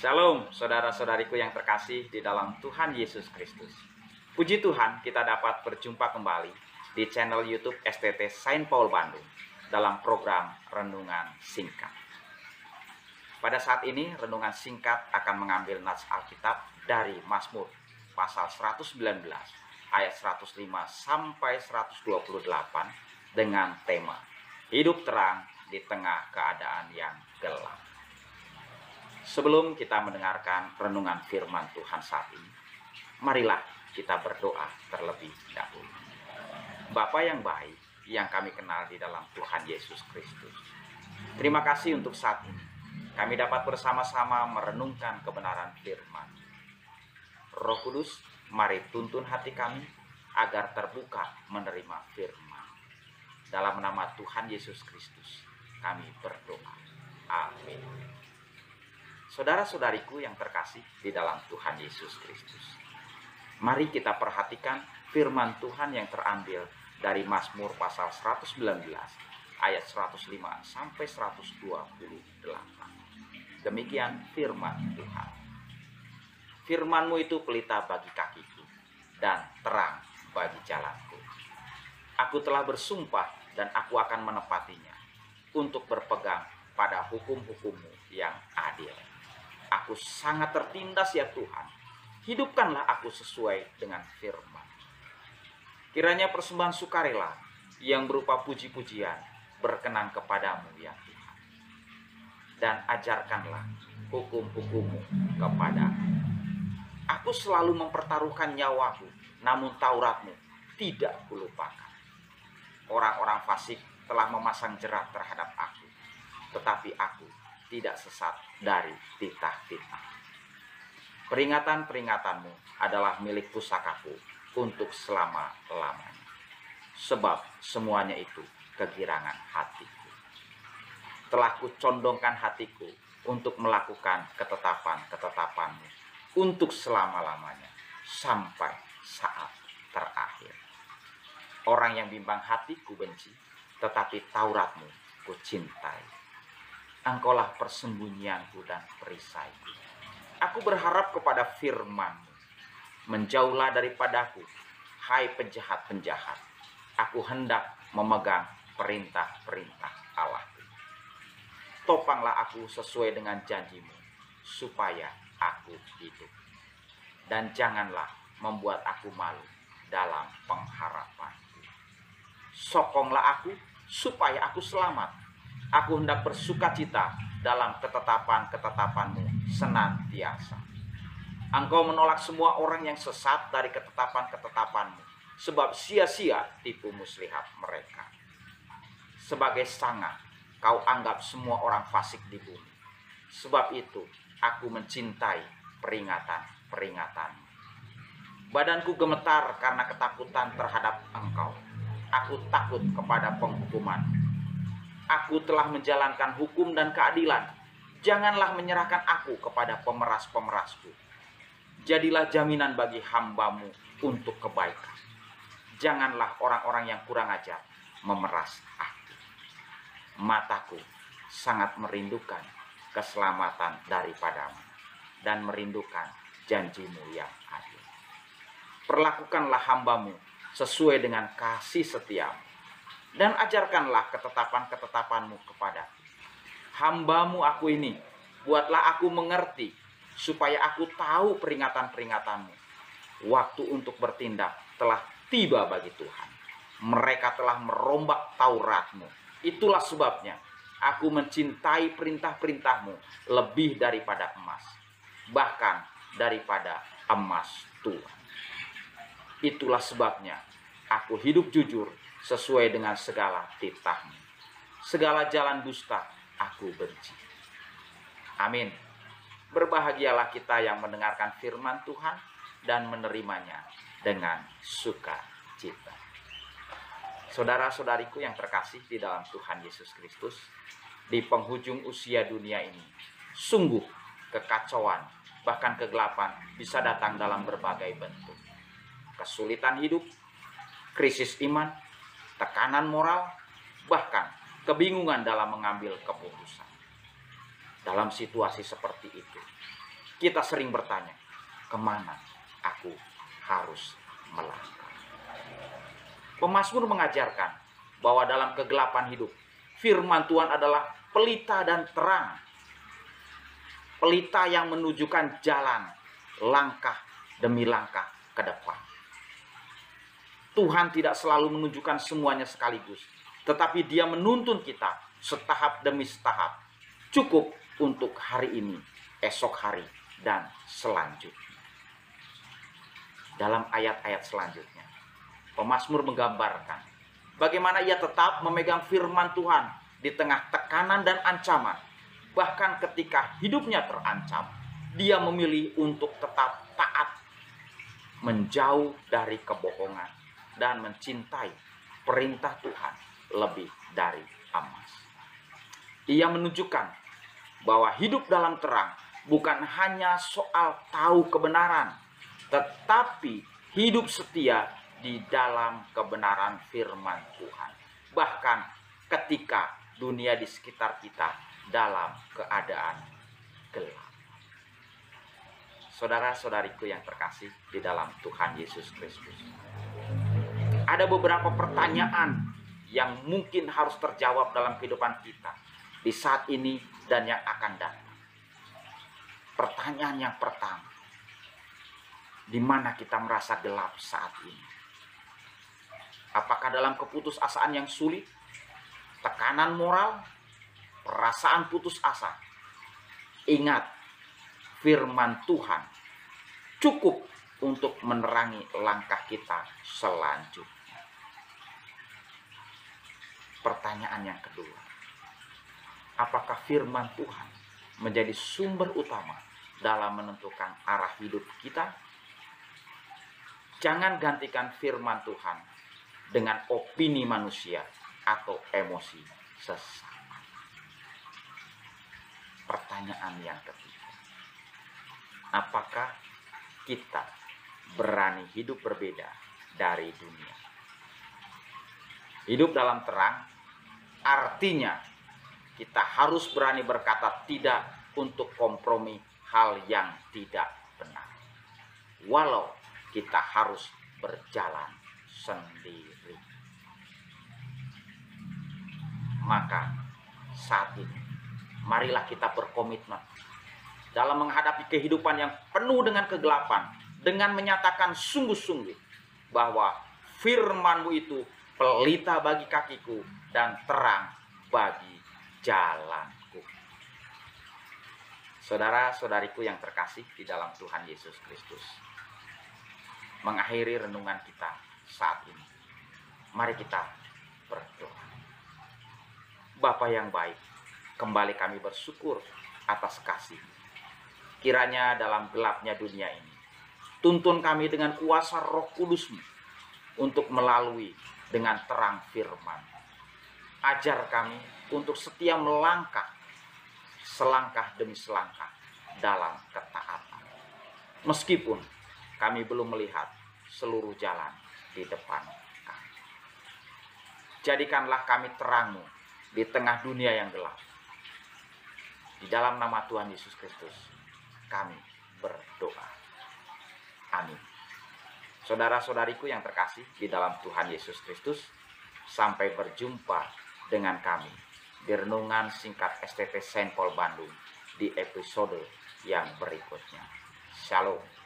Shalom, saudara-saudariku yang terkasih di dalam Tuhan Yesus Kristus. Puji Tuhan, kita dapat berjumpa kembali di channel YouTube STT Saint Paul Bandung dalam program Renungan Singkat. Pada saat ini, renungan singkat akan mengambil nats Alkitab dari Mazmur pasal 119 ayat 105 sampai 128 dengan tema Hidup terang di tengah keadaan yang gelap. Sebelum kita mendengarkan renungan firman Tuhan saat ini, marilah kita berdoa terlebih dahulu. Bapa yang baik yang kami kenal di dalam Tuhan Yesus Kristus, terima kasih untuk saat ini kami dapat bersama-sama merenungkan kebenaran firman. Roh Kudus, mari tuntun hati kami agar terbuka menerima firman. Dalam nama Tuhan Yesus Kristus kami berdoa. Amin. Saudara-saudariku yang terkasih di dalam Tuhan Yesus Kristus, mari kita perhatikan firman Tuhan yang terambil dari Mazmur pasal 119 ayat 105 sampai 128. Demikian firman Tuhan. Firman-Mu itu pelita bagi kakiku dan terang bagi jalanku. Aku telah bersumpah dan aku akan menepatinya untuk berpegang pada hukum-hukum-Mu yang adil. Aku sangat tertindas ya Tuhan, hidupkanlah aku sesuai dengan firman. Kiranya persembahan sukarela yang berupa puji-pujian berkenan kepadamu ya Tuhan. Dan ajarkanlah hukum-hukum-Mu kepadaku. Aku selalu mempertaruhkan nyawaku, namun Taurat-Mu tidak kulupakan. Orang-orang fasik telah memasang jerat terhadap aku, tetapi aku tidak sesat dari titah-titah. Peringatan-peringatanmu adalah milik pusakaku untuk selama-lamanya. Sebab semuanya itu kegirangan hatiku. Telah kucondongkan hatiku untuk melakukan ketetapan-ketetapanmu untuk selama-lamanya sampai saat terakhir. Orang yang bimbang hatiku benci, tetapi Taurat-Mu kucintai. Engkaulah persembunyianku dan perisaiku. Aku berharap kepada firman-Mu. Menjauhlah daripadaku, hai penjahat-penjahat. Aku hendak memegang perintah-perintah Allah-Ku. Topanglah aku sesuai dengan janji-Mu, supaya aku hidup. Dan janganlah membuat aku malu dalam pengharapanku. Sokonglah aku, supaya aku selamat. Aku hendak bersukacita dalam ketetapan-ketetapan-Mu senantiasa. Engkau menolak semua orang yang sesat dari ketetapan-ketetapan-Mu, sebab sia-sia tipu muslihat mereka. Sebagai sangat, Kau anggap semua orang fasik di bumi. Sebab itu, aku mencintai peringatan-peringatan-Mu. Badanku gemetar karena ketakutan terhadap Engkau. Aku takut kepada penghukuman. Aku telah menjalankan hukum dan keadilan. Janganlah menyerahkan aku kepada pemeras-pemerasku. Jadilah jaminan bagi hamba-Mu untuk kebaikan. Janganlah orang-orang yang kurang ajar memeras aku. Mataku sangat merindukan keselamatan daripada-Mu dan merindukan janji-Mu yang adil. Perlakukanlah hamba-Mu sesuai dengan kasih setia-Mu. Dan ajarkanlah ketetapan-ketetapan-Mu kepadaku. Hamba-Mu aku ini, buatlah aku mengerti, supaya aku tahu peringatan-peringatan-Mu. Waktu untuk bertindak telah tiba bagi Tuhan. Mereka telah merombak Taurat-Mu. Itulah sebabnya aku mencintai perintah-perintah-Mu lebih daripada emas, bahkan daripada emas tua. Itulah sebabnya aku hidup jujur sesuai dengan segala titah-Mu. Segala jalan dusta aku benci. Amin. Berbahagialah kita yang mendengarkan firman Tuhan dan menerimanya dengan sukacita. Saudara-saudariku yang terkasih di dalam Tuhan Yesus Kristus, di penghujung usia dunia ini, sungguh kekacauan, bahkan kegelapan bisa datang dalam berbagai bentuk. Kesulitan hidup, krisis iman, tekanan moral, bahkan kebingungan dalam mengambil keputusan. Dalam situasi seperti itu, kita sering bertanya, kemana aku harus melangkah? Pemazmur mengajarkan bahwa dalam kegelapan hidup, firman Tuhan adalah pelita dan terang. Pelita yang menunjukkan jalan, langkah demi langkah ke depan. Tuhan tidak selalu menunjukkan semuanya sekaligus, tetapi Dia menuntun kita setahap demi setahap. Cukup untuk hari ini, esok hari, dan selanjutnya. Dalam ayat-ayat selanjutnya, pemazmur menggambarkan bagaimana ia tetap memegang firman Tuhan di tengah tekanan dan ancaman. Bahkan ketika hidupnya terancam, dia memilih untuk tetap taat, menjauh dari kebohongan, dan mencintai perintah Tuhan lebih dari emas. Ia menunjukkan bahwa hidup dalam terang bukan hanya soal tahu kebenaran, tetapi hidup setia di dalam kebenaran firman Tuhan. Bahkan ketika dunia di sekitar kita dalam keadaan gelap. Saudara-saudariku yang terkasih di dalam Tuhan Yesus Kristus, ada beberapa pertanyaan yang mungkin harus terjawab dalam kehidupan kita di saat ini dan yang akan datang. Pertanyaan yang pertama, di mana kita merasa gelap saat ini? Apakah dalam keputusasaan yang sulit, tekanan moral, perasaan putus asa? Ingat, firman Tuhan cukup untuk menerangi langkah kita selanjutnya. Pertanyaan yang kedua, apakah firman Tuhan menjadi sumber utama dalam menentukan arah hidup kita? Jangan gantikan firman Tuhan dengan opini manusia atau emosi sesat. Pertanyaan yang ketiga, apakah kita berani hidup berbeda dari dunia? Hidup dalam terang artinya kita harus berani berkata tidak untuk kompromi hal yang tidak benar, walau kita harus berjalan sendiri. Maka saat ini, marilah kita berkomitmen dalam menghadapi kehidupan yang penuh dengan kegelapan, dengan menyatakan sungguh-sungguh bahwa firman-Mu itu pelita bagi kakiku dan terang bagi jalanku. Saudara-saudariku yang terkasih di dalam Tuhan Yesus Kristus, mengakhiri renungan kita saat ini, mari kita berdoa. Bapa yang baik, kembali kami bersyukur atas kasih. Kiranya dalam gelapnya dunia ini, tuntun kami dengan kuasa Roh Kudus-Mu untuk melalui dengan terang firman. Ajar kami untuk setia melangkah, selangkah demi selangkah dalam ketaatan. Meskipun kami belum melihat seluruh jalan di depan kami. Jadikanlah kami terang-Mu di tengah dunia yang gelap. Di dalam nama Tuhan Yesus Kristus, kami berdoa. Amin. Saudara-saudariku yang terkasih di dalam Tuhan Yesus Kristus, sampai berjumpa dengan kami di renungan singkat STT Saint Paul Bandung di episode yang berikutnya. Shalom.